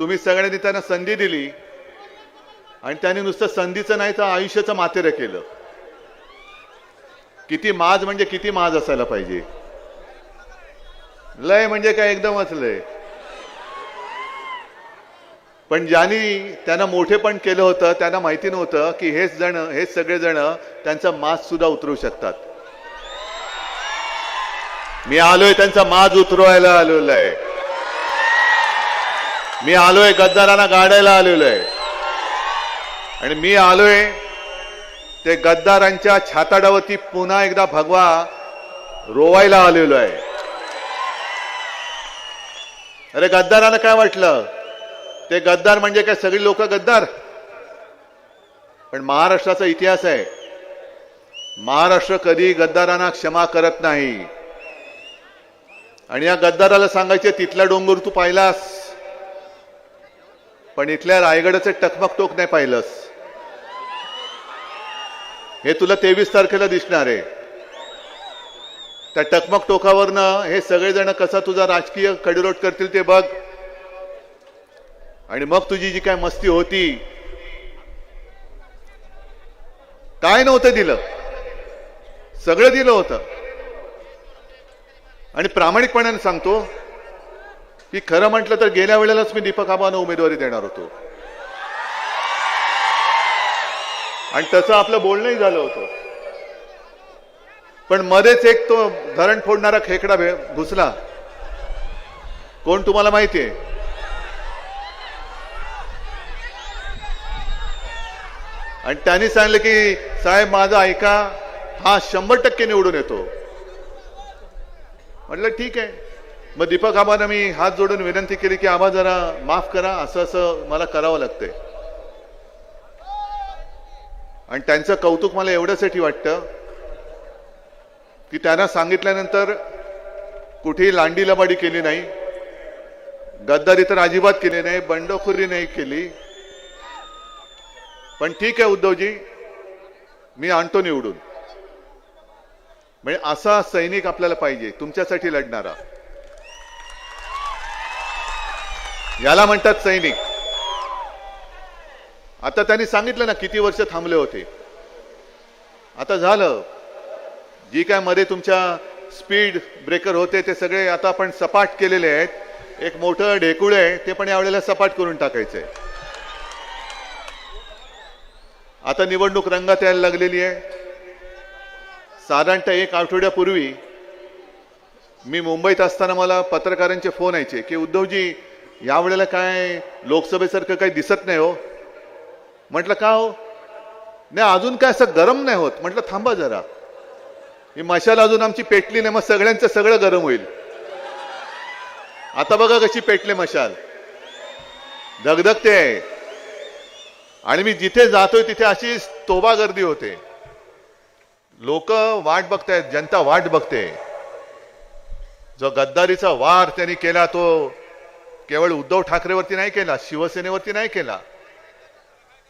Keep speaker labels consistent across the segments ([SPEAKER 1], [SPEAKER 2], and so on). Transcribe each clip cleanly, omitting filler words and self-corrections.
[SPEAKER 1] तुम्ही सगळ्यांनी त्यांना संधी दिली आणि त्यांनी नुसतं संधीचं नाही तर आयुष्याचं मातेरं केलं. किती माज म्हणजे किती माज असायला पाहिजे. लय म्हणजे काय एकदमच लय. पण ज्यांनी त्यांना मोठेपण केलं होतं त्यांना माहिती नव्हतं की हेच सगळे जण त्यांचा माज सुद्धा उतरवू शकतात. मी आलोय त्यांचा माज उतरवायला आलेलो आहे. मी आलोय गद्दारांना गाडायला आलेलो आहे. आणि मी आलोय ते गद्दारांच्या छाताडावरती पुन्हा एकदा भगवा रोवायला आलेलो आहे. अरे गद्दारांना काय वाटलं ते गद्दार म्हणजे काय सगळी लोक गद्दार. पण महाराष्ट्राचा इतिहास आहे. महाराष्ट्र कधी गद्दारांना क्षमा करत नाही. आणि या गद्दाराला सांगायचे तिथला डोंगर तू पाहिलास पण इथल्या रायगडाचं टकमक टोक नाही पाहिलंस. हे तुला 23 तारखेला दिसणार आहे. त्या टकमक टोकावरनं हे सगळेजण कसा तुझा राजकीय कडिरोट करतील ते बघ. आणि मग तुझी जी काय मस्ती होती काय नव्हतं दिलं सगळं दिलं होतं. आणि प्रामाणिकपणाने सांगतो की खरं म्हटलं तर गेल्या वेळेलाच मी दीपक आबांना उमेदवारी देणार होतो आणि तसं आपलं बोलणंही झालं होतं. पण मध्येच एक तो धरण फोडणारा खेकडा घुसला. कोण तुम्हाला माहितीये? आणि त्यांनी सांगितलं की साहेब माझं ऐका हा 100% निवडून येतो. म्हटलं ठीक आहे. मग दीपक आबांना मी हात जोडून विनंती केली की आबा जरा माफ करा असं असं मला करावं लागतंय. आणि त्यांचं कौतुक मला एवढ्यासाठी वाटतं की त्यांना सांगितल्यानंतर कुठेही लांडी लबाडी केली नाही. गद्दारी तर अजिबात केली नाही. बंडखोरी नाही केली. पण ठीक आहे उद्धवजी मी आणतो निवडून. म्हणजे असा सैनिक आपल्याला पाहिजे तुमच्यासाठी लढणारा. याला म्हणतात सैनिक. आता त्यांनी सांगितलं ना किती वर्ष थांबले होते. आता झालं. जी काय मध्ये तुमच्या स्पीड ब्रेकर होते ते सगळे आता आपण सपाट केलेले आहेत. एक मोठं ढेकुळ आहे ते पण यावेळेला सपाट करून टाकायचंय. आता निवडणूक रंगात यायला लागलेली आहे. साधारणतः 1 आठवड्यापूर्वी मी मुंबईत असताना मला पत्रकारांचे फोन यायचे की उद्धवजी यावेळेला काय लोकसभेसारखं काही दिसत नाही हो. म्हटलं का हो? नाही अजून काय असं गरम नाही होत. म्हटलं थांबा जरा. ही मशाल अजून आमची पेटली नाही मग सगळ्यांचं सगळं गरम होईल. आता बघा कशी पेटले मशाल. धगधगते आहे. आणि मी जिथे जातोय तिथे अशी तोबा गर्दी होते. लोक वाट बघतायत. जनता वाट बघते. जो गद्दारीचा वार त्यांनी केला तो केवळ उद्धव ठाकरेवरती नाही केला शिवसेनेवरती नाही केला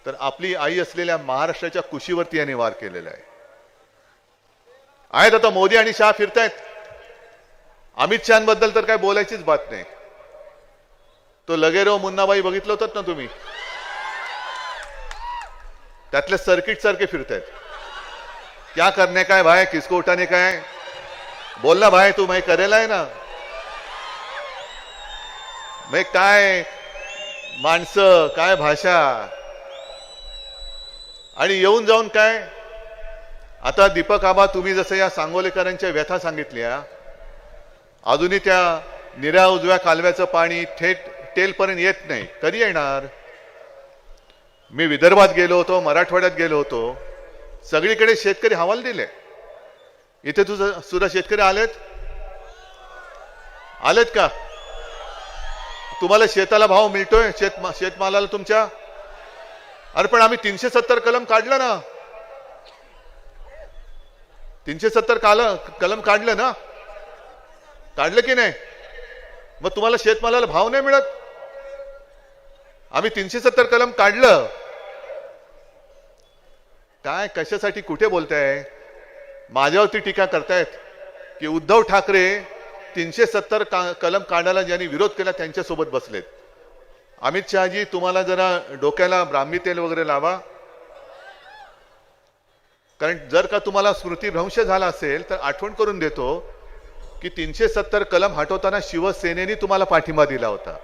[SPEAKER 1] तर आपली आई असलेल्या महाराष्ट्राच्या कुशीवरती यांनी वार केलेला आहे. आहेत आता मोदी आणि शहा फिरतायत. अमित शहाबद्दल तर काय बोलायचीच बात नाही. तो लगेरो मुन्नाबाई बघितलं होतं ना तुम्ही. त्यातले सर्किट सारखे फिरतायत. क्या करने का है भाई किसको उठाने का है बोलना भाई तू मैं करेला है ना. मैं काय माणसं काय भाषा. आणि येऊन जाऊन काय आता दीपक आबा तुम्ही जसं या सांगोलेकरांच्या व्यथा सांगितल्या अजूनही त्या निऱ्या उजव्या कालव्याचं पाणी थेट टेलपर्यंत येत नाही. कधी येणार? मी विदर्भात गेलो होतो मराठवाड्यात गेलो होतो. सगळीकडे शेतकरी हवाल दिले. इथे तुझं सुद्धा शेतकरी आलेत का? तुम्हाला शेताला भाव मिळतोय शेतमालाला तुमच्या? अरे पण आम्ही 370 कलम काढलं ना. 370 कलम काढलं ना. काढलं की नाही? मग तुम्हाला शेतमालाला भाव नाही मिळत. आम्ही 370 कलम काढलं. काय कशासाठी कुठे बोलताय? माझ्यावरती टीका करतायत की उद्धव ठाकरे 370 कलम काढायला ज्यांनी विरोध केला त्यांच्यासोबत बसलेत. अमित शहाजी, तुम्हाला जरा डोक्याला ब्राह्मी तेल वगैरे लावा, कारण जर का तुम्हाला स्मृतिभ्रंश झाला असेल तर आठवण करून देतो की 370 कलम हटवताना शिवसेनेने तुम्हाला पाठिंबा दिला होता.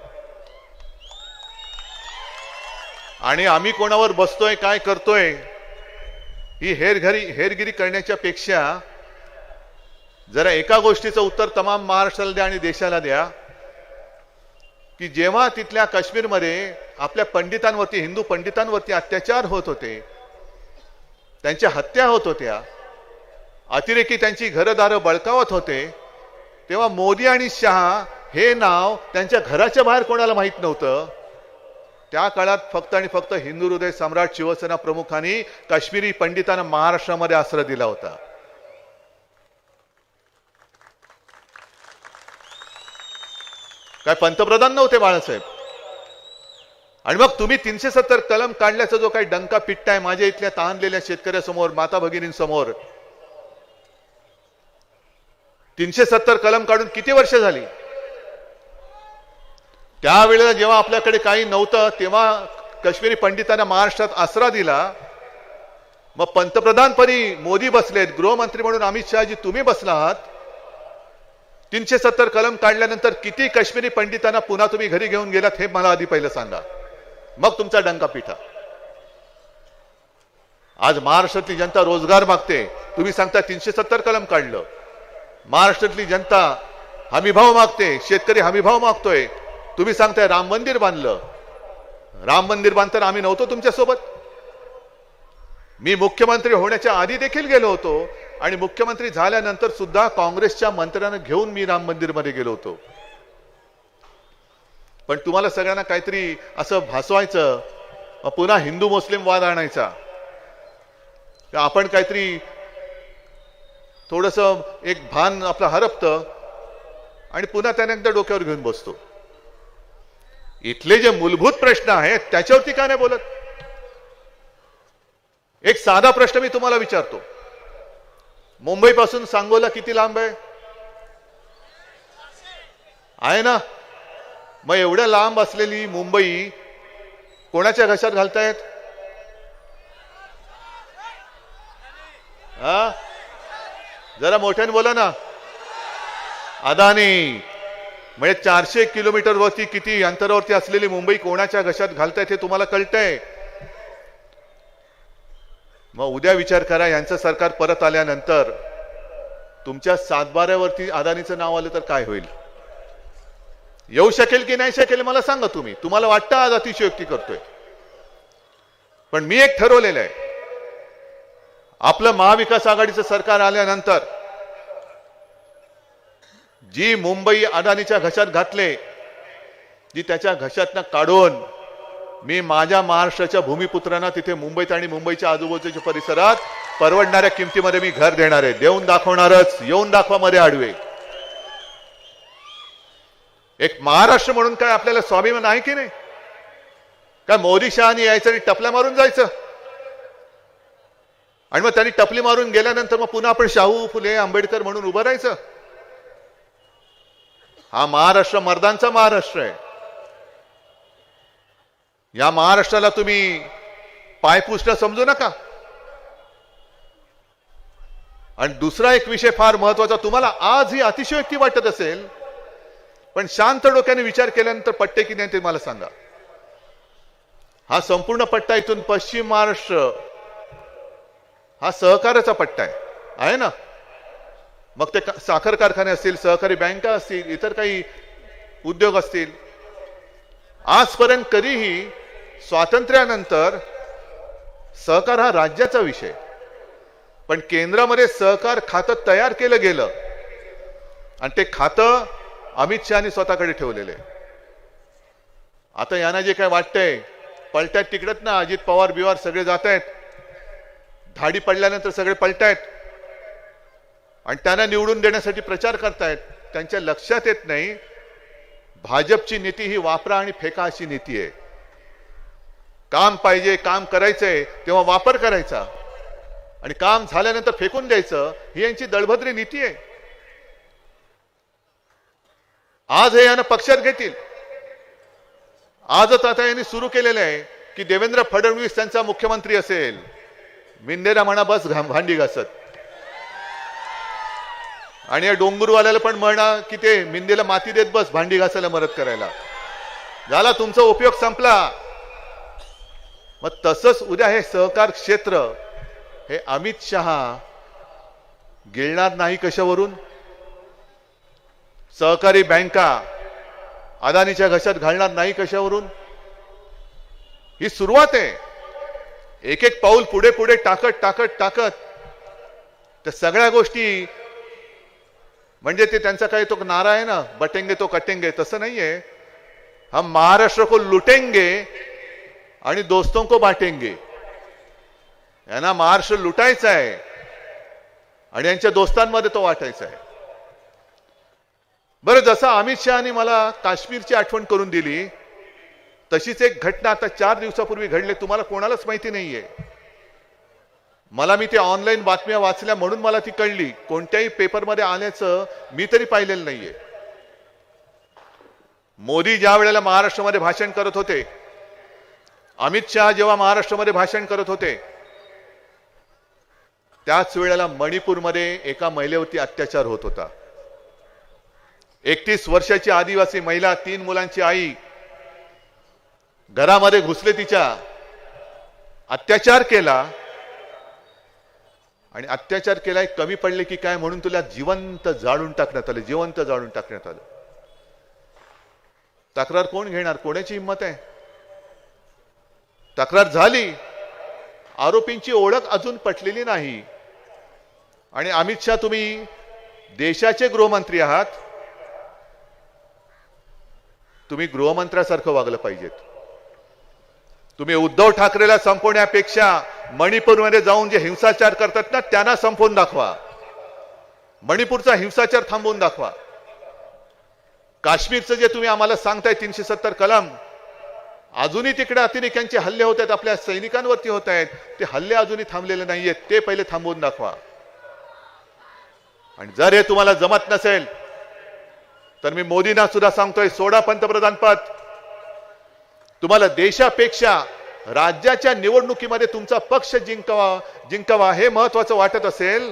[SPEAKER 1] आणि आम्ही कोणावर बसतोय काय करतोय ही हेरगिरी करण्याच्या पेक्षा जरा एका गोष्टीचं उत्तर तमाम महाराष्ट्राला द्या आणि देशाला द्या की जेव्हा तिथल्या काश्मीरमध्ये आपल्या पंडितांवरती, हिंदू पंडितांवरती अत्याचार होत होते, त्यांच्या हत्या होत होत्या, अतिरेकी त्यांची घरदारं बळकावत होते, तेव्हा मोदी आणि शहा हे नाव त्यांच्या घराच्या बाहेर कोणाला माहित नव्हतं. त्या काळात फक्त आणि फक्त हिंदू हृदय सम्राट शिवसेना प्रमुखांनी काश्मीरी पंडितांना महाराष्ट्रामध्ये आश्रय दिला होता. काय पंतप्रधान नव्हते बाळासाहेब. आणि मग तुम्ही 370 कलम काढल्याचा जो काही डंका पिट्टाय माझ्या इथल्या तहानलेल्या शेतकऱ्यासमोर, माता भगिनींसमोर, 370 कलम काढून किती वर्ष झाली? त्यावेळेला जेव्हा आपल्याकडे काही नव्हतं तेव्हा काश्मीरी पंडितांना महाराष्ट्रात आसरा दिला. मग पंतप्रधानपदी मोदी बसलेत, गृहमंत्री म्हणून अमित शहाजी तुम्ही बसला आहात. 370 कलम काढल्यानंतर किती काश्मीरी पंडितांना पुन्हा तुम्ही घरी घेऊन गेलात हे मला आधी पहिलं सांगा, मग तुमचा डंका पिठा. आज महाराष्ट्रातली जनता रोजगार मागते, तुम्ही सांगता 370 कलम काढलं. महाराष्ट्रातली जनता हमीभाव मागते, शेतकरी हमीभाव मागतोय, तुम्ही सांगताय राम मंदिर बांधलं. राम मंदिर बांधताना आम्ही नव्हतो तुमच्यासोबत. मी मुख्यमंत्री होण्याच्या आधी देखील गेलो होतो आणि मुख्यमंत्री झाल्यानंतर सुद्धा काँग्रेसच्या मंत्र्यांना घेऊन मी राम मंदिर मध्ये गेलो होतो. पण तुम्हाला सगळ्यांना काहीतरी असं भासवायचं, पुन्हा हिंदू मुस्लिम वाद आणायचा, आपण काहीतरी थोडस एक भान आपलं हरपतं आणि पुन्हा त्याने एकदा डोक्यावर घेऊन बसतो. इथले जे मूलभूत प्रश्न आहेत त्याच्यावरती का नाही बोलत? एक साधा प्रश्न मी तुम्हाला विचारतो, मुंबई पासून सांगोला किती लांब आहे ना? मग एवढ्या लांब असलेली मुंबई कोणाच्या घशात घालतायत? हा, जरा मोठ्याने बोला ना. अदानी. म्हणजे 400 किलोमीटर वरती किती अंतरावरती असलेली मुंबई कोणाच्या घशात घालतायत हे तुम्हाला कळतंय? मग उद्या विचार करा, यांचं सरकार परत आल्यानंतर तुमच्या सातबाऱ्यावरती अदानीचं नाव आलं तर काय होईल? येऊ शकेल की नाही शकेल मला सांगा तुम्ही. तुम्हाला वाटतं आज अतिशयोक्ती करतोय, पण मी एक ठरवलेलं आहे, आपलं महाविकास आघाडीचं सरकार आल्यानंतर जी मुंबई अदानीच्या घशात घातले, जी त्याच्या घशातनं काढून मी माझ्या महाराष्ट्राच्या भूमिपुत्रांना तिथे मुंबईत आणि मुंबईच्या आजूबाजूच्या परिसरात परवडणाऱ्या किमतीमध्ये मी घर देणार आहे. देऊन दाखवणारच. येऊन दाखवा मध्ये आडवे. एक महाराष्ट्र म्हणून काय आपल्याला स्वाभिमान आहे की नाही? काय मोदी शहानी यायचं आणि टपल्या मारून जायचं आणि मग त्यांनी टपली मारून गेल्यानंतर मग पुन्हा आपण शाहू फुले आंबेडकर म्हणून उभं राहायचं? हा महाराष्ट्र मर्दांचा महाराष्ट्र आहे. या महाराष्ट्राला तुम्ही पायपुसणं समजू नका. आणि दुसरा एक विषय फार महत्वाचा, तुम्हाला आज ही अतिशयोक्ती वाटत असेल, पण शांत डोक्याने विचार केल्यानंतर पट्टे की नाही ते मला सांगा. हा संपूर्ण पट्टा इथून पश्चिम महाराष्ट्र हा सहकाराचा पट्टा आहे ना? मग ते साखर कारखाने असतील, सहकारी बँका असतील, इतर काही उद्योग असतील. आजपर्यंत कधीही स्वातंत्र्यानंतर सहकार हा राज्याचा विषय, पण केंद्रामध्ये सहकार खातं तयार केलं गेलं आणि ते खातं अमित शहानी स्वतःकडे ठेवलेले. आता यांना जे काय वाटतंय, पलटायत तिकडत ना, अजित पवार बिवार सगळे जात आहेत, धाडी पडल्यानंतर सगळे पलटायत आणि त्यांना निवडून देण्यासाठी प्रचार करतायत. त्यांच्या लक्षात येत नाही भाजपची नीती ही वापरा आणि फेका अशी नीती आहे. काम पाहिजे, काम करायचंय तेव्हा वापर करायचा आणि काम झाल्यानंतर फेकून द्यायचं, ही यांची दळभद्री नीती आहे. आज हे यांना पक्षात घेतील, आजच आता यांनी सुरू केलेलं आहे की देवेंद्र फडणवीस त्यांचा मुख्यमंत्री असेल, मिंदेरा म्हणा बस भांडी घासत, आणि या डोंगरवाल्याला पण म्हणा की ते मिंदेला माती देत बस भांडी घासायला मदत करायला. झाला तुमचा उपयोग संपला. मग तसंच उद्या हे सहकार क्षेत्र हे अमित शहा गिळणार नाही कशावरून? सहकारी बँका अदानीच्या घशात घालणार नाही कशावरून? ही सुरुवात आहे. एक एक पाऊल पुढे पुढे टाकत टाकत टाकत त्या सगळ्या गोष्टी, म्हणजे ते त्यांचा काही तो नारा आहे ना, बटेंगे तो कटेंगे, तसं नाहीये. हम महाराष्ट्र को लुटेंगे आणि दोस्तों को बांटेंगे. यांना महाराष्ट्र लुटायचा आहे आणि यांच्या दोस्तांमध्ये तो वाटायचा आहे. बरं, जसं अमित शहानी मला काश्मीरची आठवण करून दिली, तशीच एक घटना आता 4 दिवसापूर्वी घडली. तुम्हाला कोणालाच माहिती नाहीये. मला मी ते ऑनलाईन बातम्या वाचल्या म्हणून मला ती कळली. कोणत्याही पेपरमध्ये आल्याचं मी तरी पाहिलेलं नाहीये. मोदी ज्या वेळेला महाराष्ट्रामध्ये भाषण करत होते, अमित शहा जेव्हा महाराष्ट्रामध्ये भाषण करत होते, त्याच वेळेला मणिपूरमध्ये एका महिलेवरती अत्याचार होत होता. 31 वर्षाची आदिवासी महिला, 3 मुलांची आई, घरामध्ये घुसले, तिच्या अत्याचार केला, आणि अत्याचार केलाय कमी पडले की काय म्हणून तुला जिवंत जाळून टाकण्यात आलं, जिवंत जाळून टाकण्यात आलं. तक्रार कोण घेणार? कोणाची हिंमत आहे? तक्रार झाली, आरोपींची ओळख अजून पटलेली नाही. आणि अमित शहा, तुम्ही देशाचे गृहमंत्री आहात, तुम्ही गृहमंत्र्यासारखं वागलं पाहिजेत. तुम्ही उद्धव ठाकरेला संपवण्यापेक्षा मणिपूरमध्ये जाऊन जे हिंसाचार करतात ना, त्यांना संपवून दाखवा. मणिपूरचा हिंसाचार थांबवून दाखवा. काश्मीरचं जे तुम्ही आम्हाला सांगताय 370 कलम, अजूनही तिकडे अतिरेक्यांचे हल्ले होत आहेत, आपल्या सैनिकांवरती होत आहेत, ते हल्ले अजूनही थांबलेले नाहीयेत, ते पहिले थांबवून दाखवा. आणि जर हे तुम्हाला जमत नसेल तर मी मोदींना सुद्धा सांगतोय, सोडा पंतप्रधान पद. तुम्हाला देशापेक्षा राज्याच्या निवडणुकीमध्ये तुमचा पक्ष जिंकावा हे महत्वाचं वाटत असेल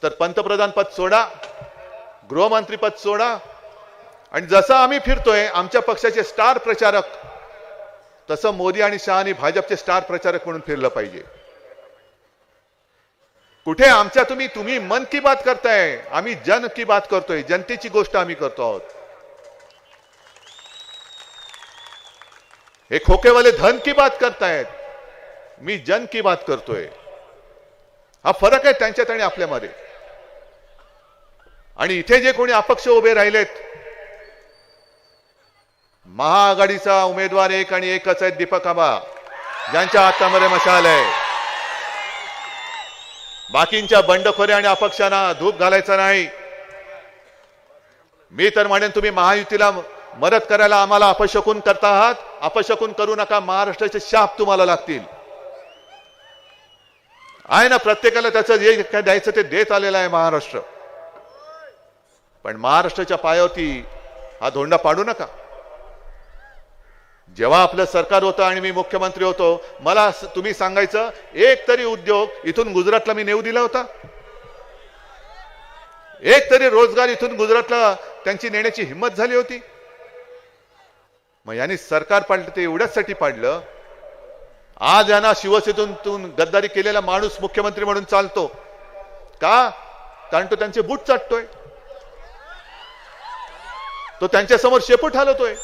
[SPEAKER 1] तर पंतप्रधान पद सोडा, गृहमंत्री पद सोडा. आणि जसं आम्ही फिरतोय आमच्या पक्षाचे स्टार प्रचारक, तसं मोदी आणि शहानी भाजपचे स्टार प्रचारक म्हणून फिरलं पाहिजे. कुठे आमच्या तुम्ही मन की बात करताय, आम्ही जन की बात करतोय, जनतेची गोष्ट आम्ही करतो आहोत. हे खोकेवाले धन की बात करतायत, मी जन की बात करतोय. हा फरक आहे त्यांच्यात आणि आपल्यामध्ये. आणि इथे जे कोणी अपक्ष उभे राहिलेत, महाआघाडीचा उमेदवार एक आणि एकच आहे, दीपक आबा, ज्यांच्या हातामध्ये मशाल आहे. बाकींच्या बंडखोऱ्या आणि अपक्षांना धूप घालायचा नाही. मी तर म्हणेन, तुम्ही महायुतीला मदत करायला आम्हाला अपशकुन करता आहात, अपशकुन करू नका. महाराष्ट्राचे शाप तुम्हाला लागतील. आहे ना, प्रत्येकाला त्याचं जे काय द्यायचं ते देत आलेलं आहे महाराष्ट्र. पण महाराष्ट्राच्या पायावरती हा धोंडा पाडू नका. जेव्हा आपलं सरकार होतं आणि मी मुख्यमंत्री होतो, मला तुम्ही सांगायचं, एक तरी उद्योग इथून गुजरातला मी नेऊ दिला होता? एक तरी रोजगार इथून गुजरातला त्यांची नेण्याची हिंमत झाली होती? मग यांनी सरकार पाडलं ते एवढ्याचसाठी पाडलं, आज यांना शिवसेनेतून गद्दारी केलेला माणूस मुख्यमंत्री म्हणून चालतो का? कारण तो त्यांचे बूट चाटतोय, तो त्यांच्या समोर शेपूट हलवतोय.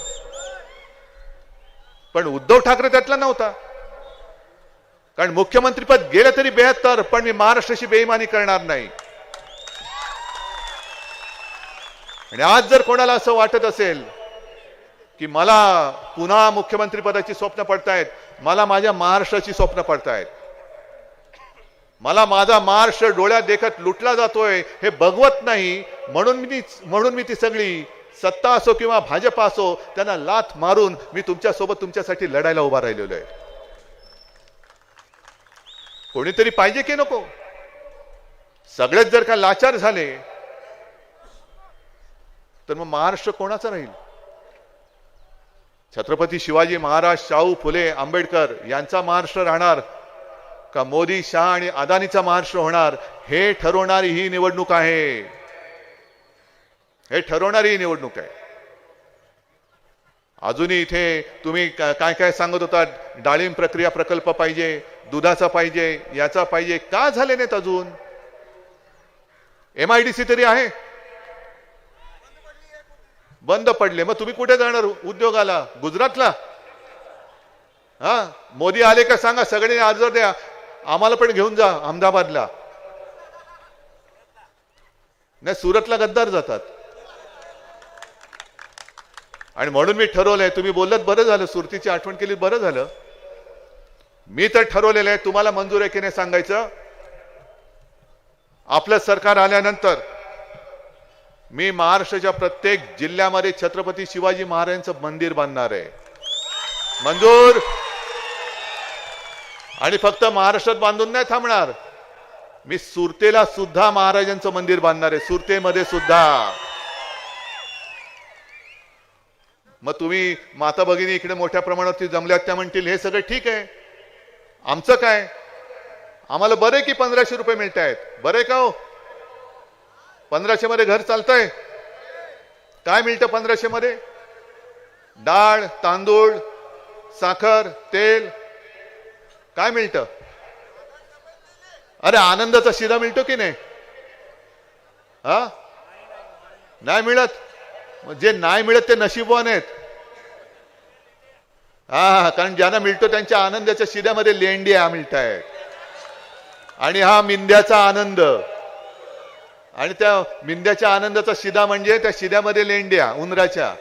[SPEAKER 1] पण उद्धव ठाकरे त्यातला नव्हता. कारण मुख्यमंत्रीपद गेलं तरी 72, पण मी महाराष्ट्राची बेईमानी करणार नाही. आणि आज जर कोणाला असं वाटत असेल की मला पुन्हा मुख्यमंत्री पदाची स्वप्न पडतायत, मला माझ्या महाराष्ट्राची स्वप्न पडतायत, मला माझा महाराष्ट्र डोळ्यात देखत लुटला जातोय हे बघवत नाही, म्हणून मी ती सगळी सत्ता असो किंवा भाजपा असो, त्यांना लाथ मारून मी तुमच्यासोबत तुमच्यासाठी लढायला उभा राहिलेलो आहे. कोणीतरी पाहिजे की नको? सगळेच जर का लाचार झाले तर मग महाराष्ट्र कोणाचा राहील? छत्रपती शिवाजी महाराज, शाहू फुले, आंबेडकर यांचा महाराष्ट्र राहणार का मोदी, शाह आणि अदानीचा महाराष्ट्र होणार, हे ठरवणारी ही निवडणूक आहे. हे ठरवणारी ही निवडणूक आहे. अजूनही इथे तुम्ही काय काय सांगत होता, डाळिंब प्रक्रिया प्रकल्प पाहिजे, दुधाचा पाहिजे, याचा पाहिजे, का झाले नाहीत अजून? MIDC तरी आहे, बंद पडले. मग तुम्ही कुठे जाणार उद्योगाला? गुजरातला? हा, मोदी आले का सांगा, सगळ्यांनी अर्ज द्या, आम्हाला पण घेऊन जा अहमदाबादला. नाही, सुरतला गद्दार जातात. आणि म्हणून मी ठरवलंय, तुम्ही बोलत बरं झालं, सुरतीची आठवण केली बरं झालं. मी तर ठरवलेलं आहे, तुम्हाला मंजूर आहे की नाही सांगायचं. आपलं सरकार आल्यानंतर मी महाराष्ट्राच्या प्रत्येक जिल्ह्यामध्ये छत्रपती शिवाजी महाराजांचं मंदिर बांधणार आहे. मंजूर. आणि फक्त महाराष्ट्रात बांधून नाही थांबणार, मी सुरतेला सुद्धा महाराजांचं मंदिर बांधणार आहे, सुरतेमध्ये सुद्धा. मग तुम्ही माता भगिनी इकडे मोठ्या प्रमाणात जमल्यात, त्या म्हणतील हे सगळं ठीक आहे, आमचं काय, आम्हाला बरे की 1500 रुपये मिळत आहेत. बरे का हो? 1500 मध्ये घर चालतंय? काय मिळतं 1500 मध्ये? डाळ, तांदूळ, साखर, तेल, काय मिळतं? अरे आनंदाचा शिरा मिळतो की नाही? हा, नाही मिळत. जे नाही मिळत ते नशीबवान आहेत. हा, कारण ज्यांना मिळतो त्यांच्या आनंदाच्या शिऱ्यामध्ये लेंड्या मिळत आहेत. आणि हा मिंद्याचा आनंद, आणि त्या मिंद्याच्या आनंदाचा शिदा म्हणजे त्या शिद्यामध्ये लेंड्या उंदराच्या.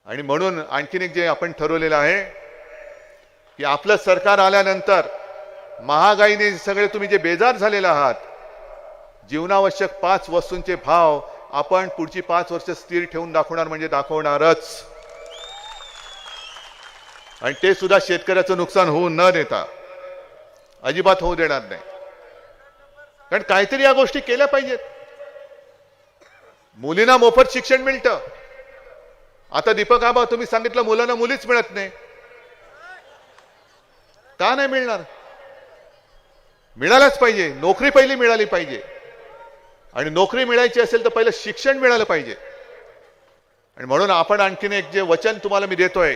[SPEAKER 1] आणि म्हणून आणखीन एक जे आपण ठरवलेलं आहे की आपलं सरकार आल्यानंतर महागाईने सगळे तुम्ही जे बेजार झालेले आहात, जीवनावश्यक 5 वस्तूंचे भाव आपण पुढची 5 वर्ष स्थिर ठेवून दाखवणार, म्हणजे दाखवणारच. आणि ते सुद्धा शेतकऱ्याचं नुकसान होऊ न देता अजिबात होऊ देणार नाही. कारण काहीतरी या गोष्टी केल्या पाहिजेत. मुलींना मोफत शिक्षण मिळतं. आता दीपक आबा तुम्ही सांगितलं मुलांना मुलीच मिळत नाही, का नाही मिळणार? मिळालंच पाहिजे. नोकरी पहिली मिळाली पाहिजे. आणि नोकरी मिळायची असेल तर पहिलं शिक्षण मिळालं पाहिजे. आणि म्हणून आपण आणखीन एक जे वचन तुम्हाला मी देतोय,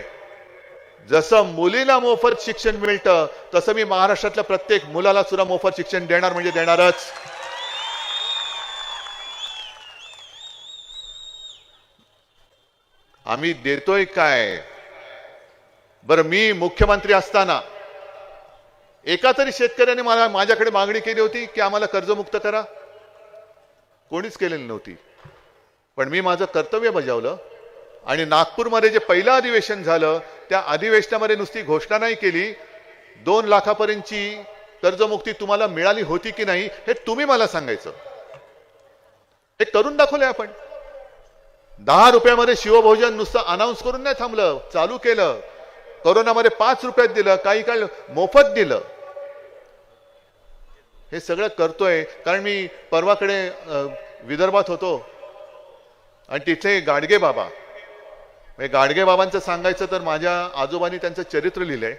[SPEAKER 1] जसं मुलीला मोफत शिक्षण मिळतं तसं मी महाराष्ट्रातल्या प्रत्येक मुलाला सुद्धा मोफत शिक्षण देणार, म्हणजे देणारच. आम्ही देतोय काय? बरं, मी मुख्यमंत्री असताना एका तरी शेतकऱ्याने माझ्याकडे मागणी केली होती की आम्हाला कर्जमुक्त करा? कोणीच केलेली नव्हती. पण मी माझं कर्तव्य बजावलं. आणि नागपूरमध्ये जे पहिलं अधिवेशन झालं, त्या अधिवेशनामध्ये नुसती घोषणा नाही केली, 2 लाखापर्यंतची कर्जमुक्ती तुम्हाला मिळाली होती की नाही हे तुम्ही मला सांगायचं. हे करून दाखवलंय आपण. 10 रुपयामध्ये शिवभोजन नुसतं अनाऊन्स करून नाही थांबलं, चालू केलं. कोरोनामध्ये 5 रुपयात दिलं, काही काळ मोफत दिलं. हे सगळं करतोय कारण मी परवाकडे विदर्भात होतो आणि तिथे गाडगे बाबा, गाडगे बाबांचं सांगायचं तर माझ्या आजोबांनी त्यांचं चरित्र लिहिलंय.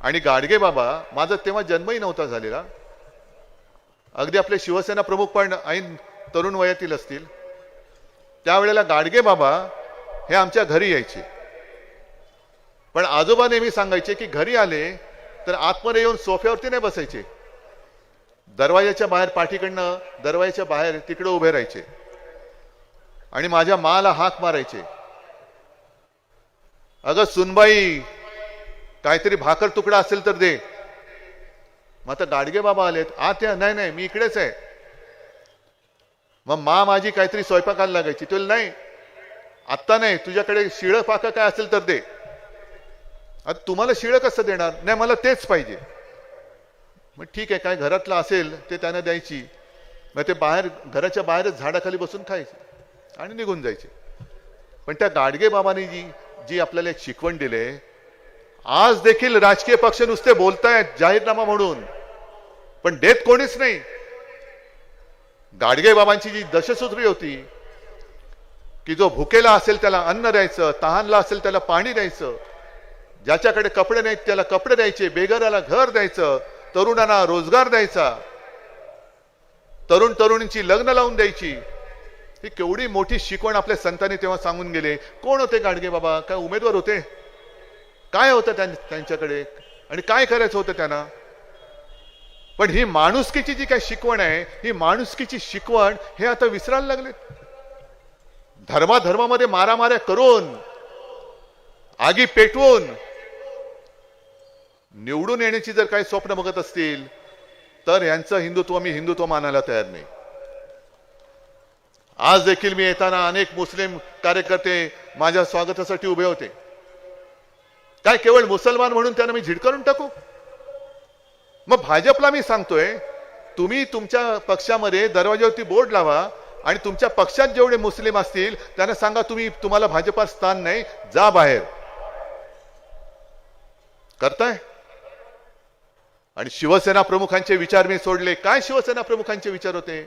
[SPEAKER 1] आणि गाडगे बाबा, माझा तेव्हा जन्मही नव्हता झालेला, अगदी आपले शिवसेना प्रमुख पण ऐन तरुण वयातील असतील. त्यावेळेला गाडगे बाबा हे आमच्या घरी यायचे. पण आजोबा नेहमी सांगायचे की घरी आले तर आतमध्ये येऊन सोफ्यावरती नाही बसायचे, दरवाजाच्या बाहेर, पाठीकडनं दरवाजाच्या बाहेर तिकडे उभे राहायचे आणि माझ्या माला हाक मारायचे, अगं सुनबाई काहीतरी भाकर तुकडा असेल तर दे. मग आता गाडगे बाबा आलेत आत या. नाही नाही, मी इकडेच आहे. मग माझी काहीतरी स्वयंपाकाला लागायची. तुला नाही, आत्ता नाही, तुझ्याकडे शिळं पाका काय असेल तर दे. आता तुम्हाला शिळं कसं देणार? नाही, मला तेच पाहिजे. मग ठीक आहे, काय घरातलं असेल ते त्यांना द्यायची. मग ते बाहेर, घराच्या बाहेरच झाडाखाली बसून खायचे आणि निघून जायचे. पण त्या गाडगे बाबांनी जी आपल्याला एक शिकवण दिले, आज देखील राजकीय पक्ष नुसते बोलतायत जाहीरनामा म्हणून, पण देत कोणीच नाही. गाडगे बाबांची जी दशसूत्री होती की जो भुकेला असेल त्याला अन्न द्यायचं, तहानला असेल त्याला पाणी द्यायचं, ज्याच्याकडे कपडे नाहीत त्याला कपडे द्यायचे, बेघराला घर द्यायचं, तरुणांना रोजगार द्यायचा, तरुण तरुणींची लग्न लावून द्यायची. ही केवढी मोठी शिकवण आपल्या संतांनी तेव्हा सांगून गेले. कोण होते गाडगे बाबा? काय उमेदवार होते? काय होतं त्यांच्याकडे आणि काय करायचं होतं त्यांना? पण ही माणुसकीची जी काही शिकवण आहे, ही माणुसकीची शिकवण हे आता विसरायला लागले. धर्माधर्मामध्ये मारामाऱ्या करून, आगी पेटवून निवडून येण्याची जर काही स्वप्न बघत असतील तर यांचं हिंदुत्व मी हिंदुत्व मानायला तयार नाही. आज देखील मी येताना अनेक मुस्लिम कार्यकर्ते माझ्या स्वागतासाठी उभे होते. काय केवळ मुसलमान म्हणून त्यांना मी झिडकारून टाकू? मग भाजपला मी सांगतोय, तुम्ही तुमच्या पक्षामध्ये दरवाज्यावरती बोर्ड लावा आणि तुमच्या पक्षात जेवढे मुस्लिम असतील त्यांना सांगा तुम्हाला भाजपात स्थान नाही, जा बाहेर. करताय? आणि शिवसेना प्रमुखांचे विचार मी सोडले. काय शिवसेना प्रमुखांचे विचार होते?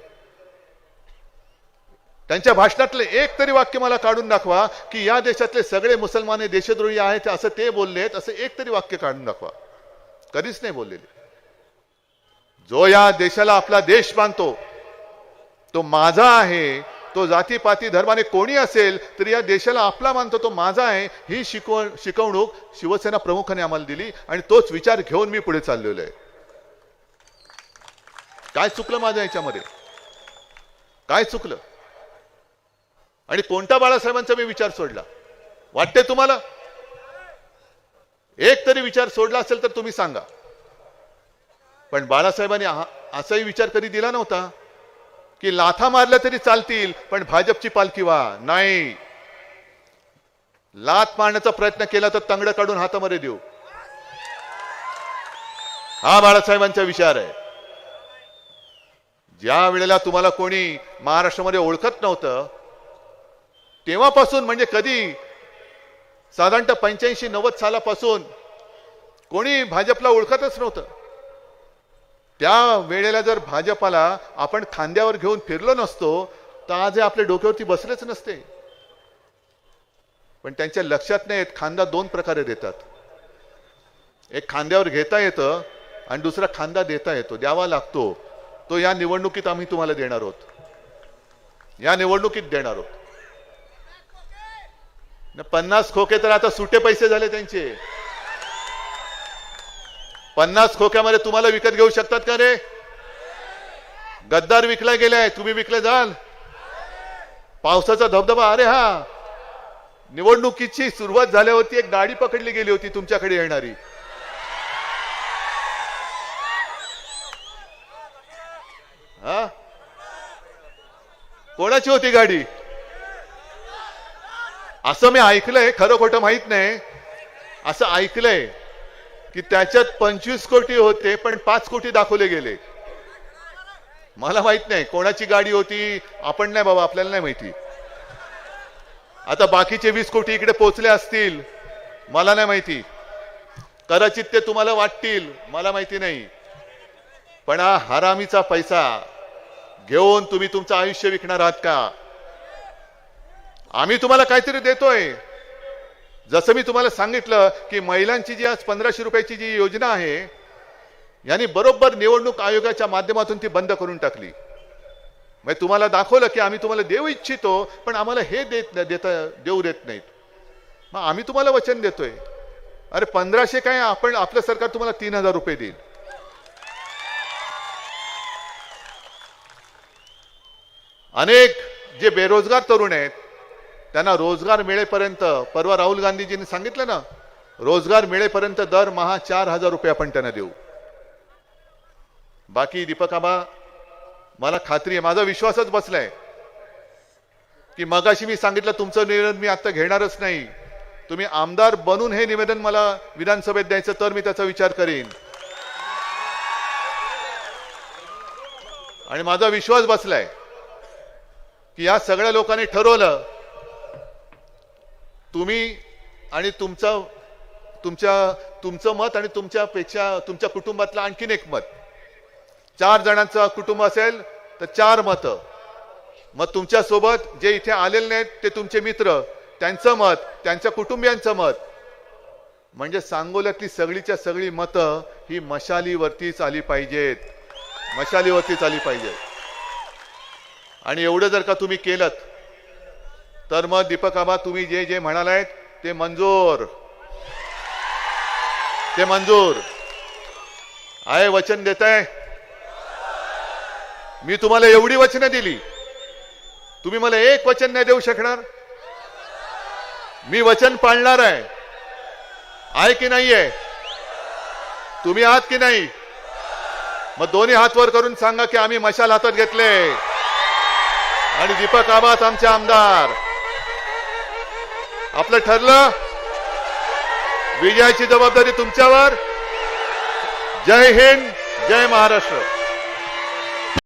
[SPEAKER 1] त्यांच्या भाषणातले एक तरी वाक्य मला काढून दाखवा की या देशातले सगळे मुसलमान हे देशद्रोही आहेत असं ते बोललेत, असं एक तरी वाक्य काढून दाखवा. कधीच नाही बोललेले. जो या देशाला आपला देश मानतो, तो माझा आहे, तो जातीपाती धर्माने कोणी असेल तरी या देशाला आपला मानतो, तो माझा आहे, ही शिकवणूक शिवसेना प्रमुखांनी आम्हाला दिली आणि तोच विचार घेऊन मी पुढे चाललेलो आहे. काय चुकलं माझ्या याच्यामध्ये? काय चुकलं? आणि कोणत्या बाळासाहेबांचा मी विचार सोडला वाटते तुम्हाला? एक तरी विचार सोडला असेल तर तुम्ही सांगा. पण बाळासाहेबांनी असाही विचार कधी दिला नव्हता की लाथा मारल्या तरी चालतील पण भाजपची पालखी व्हा. नाही, लाथ मारण्याचा प्रयत्न केला तर तंगड काढून हातामध्ये देऊ, हा बाळासाहेबांचा विचार आहे. ज्या वेळेला तुम्हाला कोणी महाराष्ट्रामध्ये ओळखत नव्हतं तेव्हापासून, म्हणजे कधी साधारणतः 85-90 सालापासून कोणी भाजपला ओळखतच नव्हतं. त्या वेळेला जर भाजपाला आपण खांद्यावर घेऊन फिरलो नसतो तर आज आपल्या डोक्यावरती बसलेच नसते. पण त्यांच्या लक्षात नाही येत, खांदा दोन प्रकारे देतात. एक खांद्यावर घेता येतं आणि दुसरा खांदा देता येतो, द्यावा लागतो. तो या निवडणुकीत आम्ही तुम्हाला देणार आहोत, या निवडणुकीत देणार आहोत. 50 खोके तर आता सुटे पैसे झाले त्यांचे. 50 खोक्यामध्ये तुम्हाला विकत घेऊ शकतात का रे? गद्दार विकला गेलाय, तुम्ही विकले जाल. पावसाचा धबधबा, अरे हा, निवडणुकीची सुरुवात झाल्यावरती एक गाडी पकडली गेली होती तुमच्याकडे येणारी. हा, कोणाची होती गाडी? असं मी ऐकलंय, खरं खोटं माहित नाही, असं ऐकलंय की त्याच्यात 25 कोटी होते पण 5 कोटी दाखवले गेले. मला माहित नाही कोणाची गाडी होती, आपण नाही बाबा, आपल्याला नाही माहिती. आता बाकीचे 20 कोटी इकडे पोहोचले असतील, मला नाही माहिती. कदाचित ते तुम्हाला वाटतील, मला माहिती नाही. पण हा हरामीचा पैसा घेऊन तुम्ही तुमचं आयुष्य विकणार आहात का? आम्ही तुम्हाला काहीतरी देतोय. जसं मी तुम्हाला सांगितलं की महिलांची जी आज 1500 रुपयाची जी योजना आहे, यांनी बरोबर निवडणूक आयोगाच्या माध्यमातून ती बंद करून टाकली. म्हणजे तुम्हाला दाखवलं की आम्ही तुम्हाला देऊ इच्छितो पण आम्हाला हे देऊ देत नाहीत. मग आम्ही तुम्हाला वचन देतोय, अरे 1500 काय, आपण आपलं सरकार तुम्हाला 3000 रुपये देईल. अनेक जे बेरोजगार तरुण आहेत त्यांना रोजगार मिळेपर्यंत, परवा राहुल गांधीजींनी सांगितलं ना, रोजगार मिळेपर्यंत दरमहा 4000 रुपये आपण त्यांना देऊ. बाकी दीपक आबा, मला खात्री आहे, माझा विश्वासच बसलाय की मगाशी मी सांगितलं तुमचं निवेदन मी आता घेणारच नाही. तुम्ही आमदार बनून हे निवेदन मला विधानसभेत द्यायचं तर मी त्याचा विचार करीन. आणि माझा विश्वास बसलाय की या सगळ्या लोकांनी ठरवलं, तुम्ही आणि तुमचं मत आणि तुमच्या कुटुंबातलं आणखीन एक मत, 4 जणांचं कुटुंब असेल तर 4 मतं, मग तुमच्यासोबत जे इथे आलेले नाहीत ते तुमचे मित्र, त्यांचं मत, त्यांच्या कुटुंबियांचं मत, म्हणजे सांगोल्यातली सगळीच्या सगळी मतं ही मशालीवरतीच आली पाहिजेत, मशालीवरतीच आली पाहिजेत. आणि एवढं जर का तुम्ही केलं तर मग दीपक आबा तुम्ही जे जे म्हणालात ते मंजूर, ते मंजूर आहे. वचन देताय? मी तुम्हाला एवढी वचनं दिली, तुम्ही मला एक वचन नाही देऊ शकणार? मी वचन पाळणार आहे की नाहीये? तुम्ही आहात की नाही? मग दोन्ही हात वर करून सांगा की आम्ही मशाल हातात घेतले आणि दीपक आबाच आमचे आमदार. आपलं ठरलं. विजयाची जबाबदारी तुमच्यावर. जय हिंद, जय महाराष्ट्र.